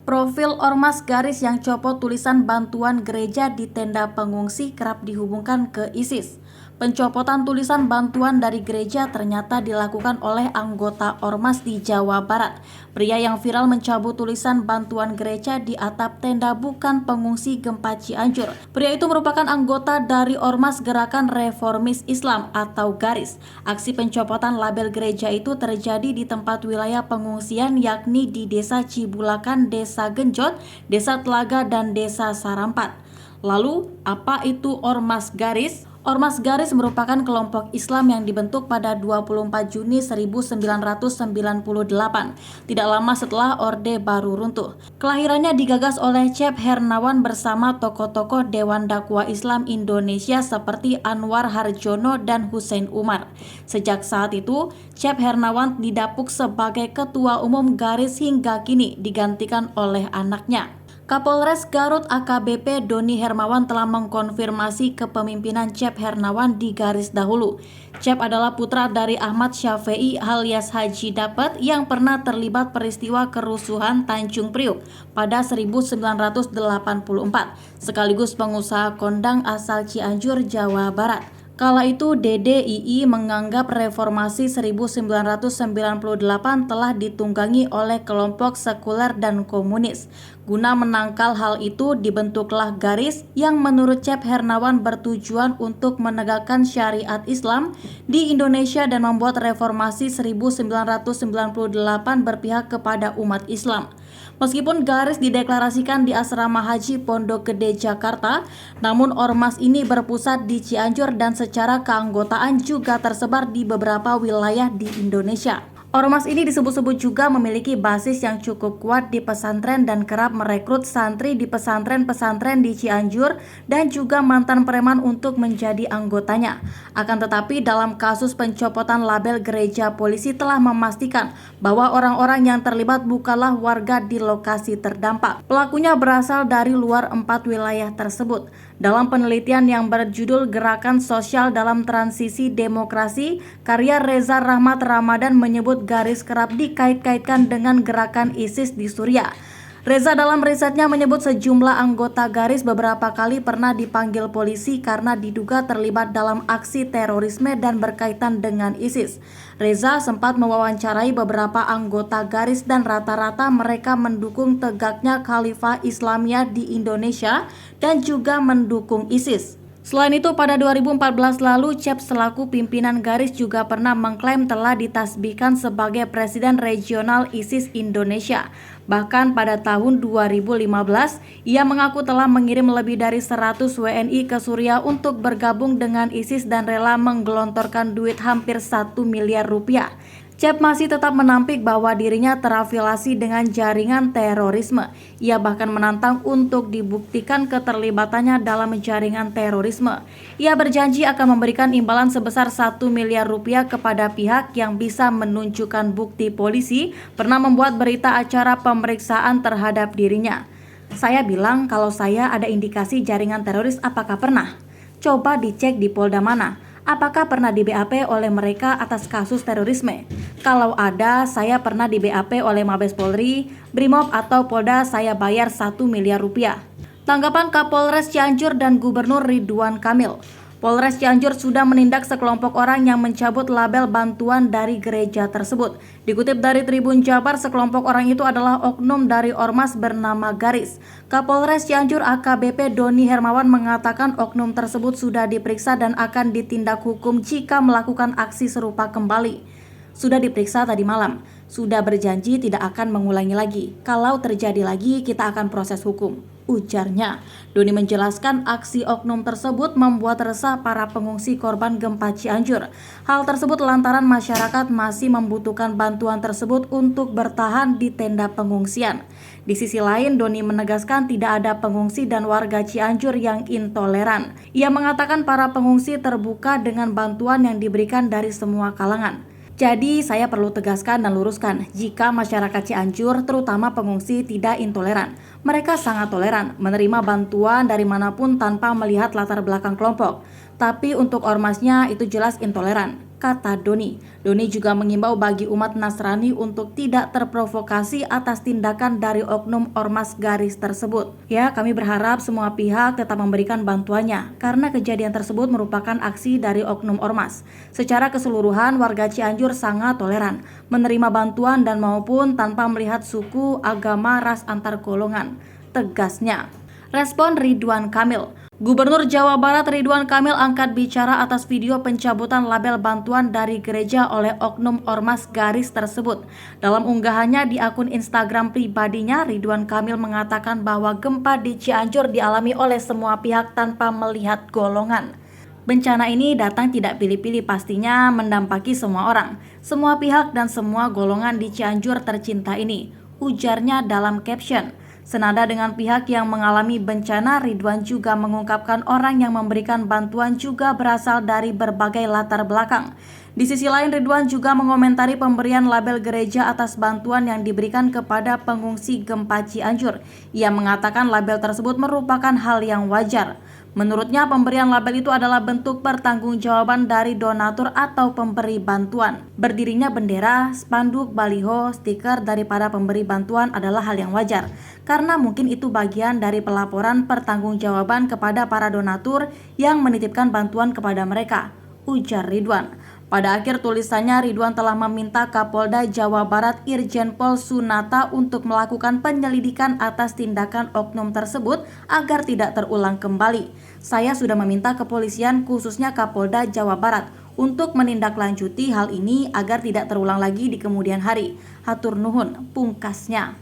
Profil ormas garis yang copot tulisan bantuan gereja di tenda pengungsi kerap dihubungkan ke ISIS. Pencopotan tulisan bantuan dari gereja ternyata dilakukan oleh anggota ormas di Jawa Barat. Pria yang viral mencabut tulisan bantuan gereja di atap tenda bukan pengungsi gempa Cianjur. Pria itu merupakan anggota dari Ormas Gerakan Reformis Islam atau GARIS. Aksi pencopotan label gereja itu terjadi di tempat wilayah pengungsian yakni di Desa Cibulakan, Desa Genjot, Desa Telaga, dan Desa Sarampat. Lalu, apa itu Ormas Garis? Ormas Garis merupakan kelompok Islam yang dibentuk pada 24 Juni 1998, tidak lama setelah Orde Baru runtuh. Kelahirannya digagas oleh Cep Hernawan bersama tokoh-tokoh Dewan Dakwah Islam Indonesia seperti Anwar Harjono dan Hussein Umar. Sejak saat itu, Cep Hernawan didapuk sebagai Ketua Umum Garis hingga kini digantikan oleh anaknya. Kapolres Garut AKBP Doni Hermawan telah mengkonfirmasi kepemimpinan Cep Hernawan di Garis dahulu. Cep adalah putra dari Ahmad Syafei alias Haji Dapet yang pernah terlibat peristiwa kerusuhan Tanjung Priuk pada 1984, sekaligus pengusaha kondang asal Cianjur, Jawa Barat. Kala itu DDII menganggap reformasi 1998 telah ditunggangi oleh kelompok sekuler dan komunis. Guna menangkal hal itu dibentuklah Garis yang menurut Cep Hernawan bertujuan untuk menegakkan syariat Islam di Indonesia dan membuat reformasi 1998 berpihak kepada umat Islam. Meskipun Garis dideklarasikan di Asrama Haji Pondok Gede Jakarta, namun ormas ini berpusat di Cianjur dan secara keanggotaan juga tersebar di beberapa wilayah di Indonesia. Ormas ini disebut-sebut juga memiliki basis yang cukup kuat di pesantren dan kerap merekrut santri di pesantren-pesantren di Cianjur dan juga mantan preman untuk menjadi anggotanya. Akan tetapi dalam kasus pencopotan label gereja, polisi telah memastikan bahwa orang-orang yang terlibat bukanlah warga di lokasi terdampak. Pelakunya berasal dari luar 4 wilayah tersebut. Dalam penelitian yang berjudul Gerakan Sosial dalam Transisi Demokrasi, karya Reza Rahmat Ramadan menyebut Garis kerap dikait-kaitkan dengan gerakan ISIS di Suriah. Reza dalam risetnya menyebut sejumlah anggota Garis beberapa kali pernah dipanggil polisi karena diduga terlibat dalam aksi terorisme dan berkaitan dengan ISIS. Reza sempat mewawancarai beberapa anggota Garis dan rata-rata mereka mendukung tegaknya Khalifah Islamiyah di Indonesia dan juga mendukung ISIS. Selain itu, pada 2014 lalu, Cep selaku pimpinan Garis juga pernah mengklaim telah ditasbihkan sebagai Presiden Regional ISIS Indonesia. Bahkan pada tahun 2015, ia mengaku telah mengirim lebih dari 100 WNI ke Suriah untuk bergabung dengan ISIS dan rela menggelontorkan duit hampir 1 miliar rupiah. Cep masih tetap menampik bahwa dirinya terafiliasi dengan jaringan terorisme. Ia bahkan menantang untuk dibuktikan keterlibatannya dalam jaringan terorisme. Ia berjanji akan memberikan imbalan sebesar 1 miliar rupiah kepada pihak yang bisa menunjukkan bukti polisi pernah membuat berita acara pemeriksaan terhadap dirinya. Saya bilang kalau saya ada indikasi jaringan teroris, apakah pernah? Coba dicek di Polda mana. Apakah pernah di BAP oleh mereka atas kasus terorisme? Kalau ada, saya pernah di BAP oleh Mabes Polri, Brimob atau Polda, saya bayar 1 miliar rupiah. Tanggapan Kapolres Cianjur dan Gubernur Ridwan Kamil. Polres Cianjur sudah menindak sekelompok orang yang mencabut label bantuan dari gereja tersebut. Dikutip dari Tribun Jabar, sekelompok orang itu adalah oknum dari ormas bernama Garis. Kapolres Cianjur AKBP Doni Hermawan mengatakan oknum tersebut sudah diperiksa dan akan ditindak hukum jika melakukan aksi serupa kembali. Sudah diperiksa tadi malam, sudah berjanji tidak akan mengulangi lagi. Kalau terjadi lagi, kita akan proses hukum, ujarnya. Doni menjelaskan aksi oknum tersebut membuat resah para pengungsi korban gempa Cianjur. Hal tersebut lantaran masyarakat masih membutuhkan bantuan tersebut untuk bertahan di tenda pengungsian. Di sisi lain, Doni menegaskan tidak ada pengungsi dan warga Cianjur yang intoleran. Ia mengatakan para pengungsi terbuka dengan bantuan yang diberikan dari semua kalangan. Jadi saya perlu tegaskan dan luruskan, jika masyarakat Cianjur terutama pengungsi tidak intoleran. Mereka sangat toleran, menerima bantuan dari manapun tanpa melihat latar belakang kelompok. Tapi untuk ormasnya itu jelas intoleran. kata Doni. Doni juga mengimbau bagi umat Nasrani untuk tidak terprovokasi atas tindakan dari oknum ormas garis tersebut. Ya, kami berharap semua pihak tetap memberikan bantuannya karena kejadian tersebut merupakan aksi dari oknum ormas. Secara keseluruhan, warga Cianjur sangat toleran, menerima bantuan dan maupun tanpa melihat suku, agama, ras antar golongan, tegasnya. Respon Ridwan Kamil. Gubernur Jawa Barat Ridwan Kamil angkat bicara atas video pencabutan label bantuan dari gereja oleh oknum ormas garis tersebut. Dalam unggahannya di akun Instagram pribadinya, Ridwan Kamil mengatakan bahwa gempa di Cianjur dialami oleh semua pihak tanpa melihat golongan. Bencana ini datang tidak pilih-pilih, pastinya mendampaki semua orang, semua pihak dan semua golongan di Cianjur tercinta ini, ujarnya dalam caption. Senada dengan pihak yang mengalami bencana, Ridwan juga mengungkapkan orang yang memberikan bantuan juga berasal dari berbagai latar belakang. Di sisi lain, Ridwan juga mengomentari pemberian label gereja atas bantuan yang diberikan kepada pengungsi gempa Cianjur. Ia mengatakan label tersebut merupakan hal yang wajar. Menurutnya, pemberian label itu adalah bentuk pertanggungjawaban dari donatur atau pemberi bantuan. Berdirinya bendera, spanduk, baliho, stiker daripada pemberi bantuan adalah hal yang wajar, karena mungkin itu bagian dari pelaporan pertanggungjawaban kepada para donatur yang menitipkan bantuan kepada mereka, ujar Ridwan. Pada akhir tulisannya, Ridwan telah meminta Kapolda Jawa Barat Irjen Pol Sunata untuk melakukan penyelidikan atas tindakan oknum tersebut agar tidak terulang kembali. Saya sudah meminta kepolisian khususnya Kapolda Jawa Barat untuk menindaklanjuti hal ini agar tidak terulang lagi di kemudian hari. Hatur nuhun, pungkasnya.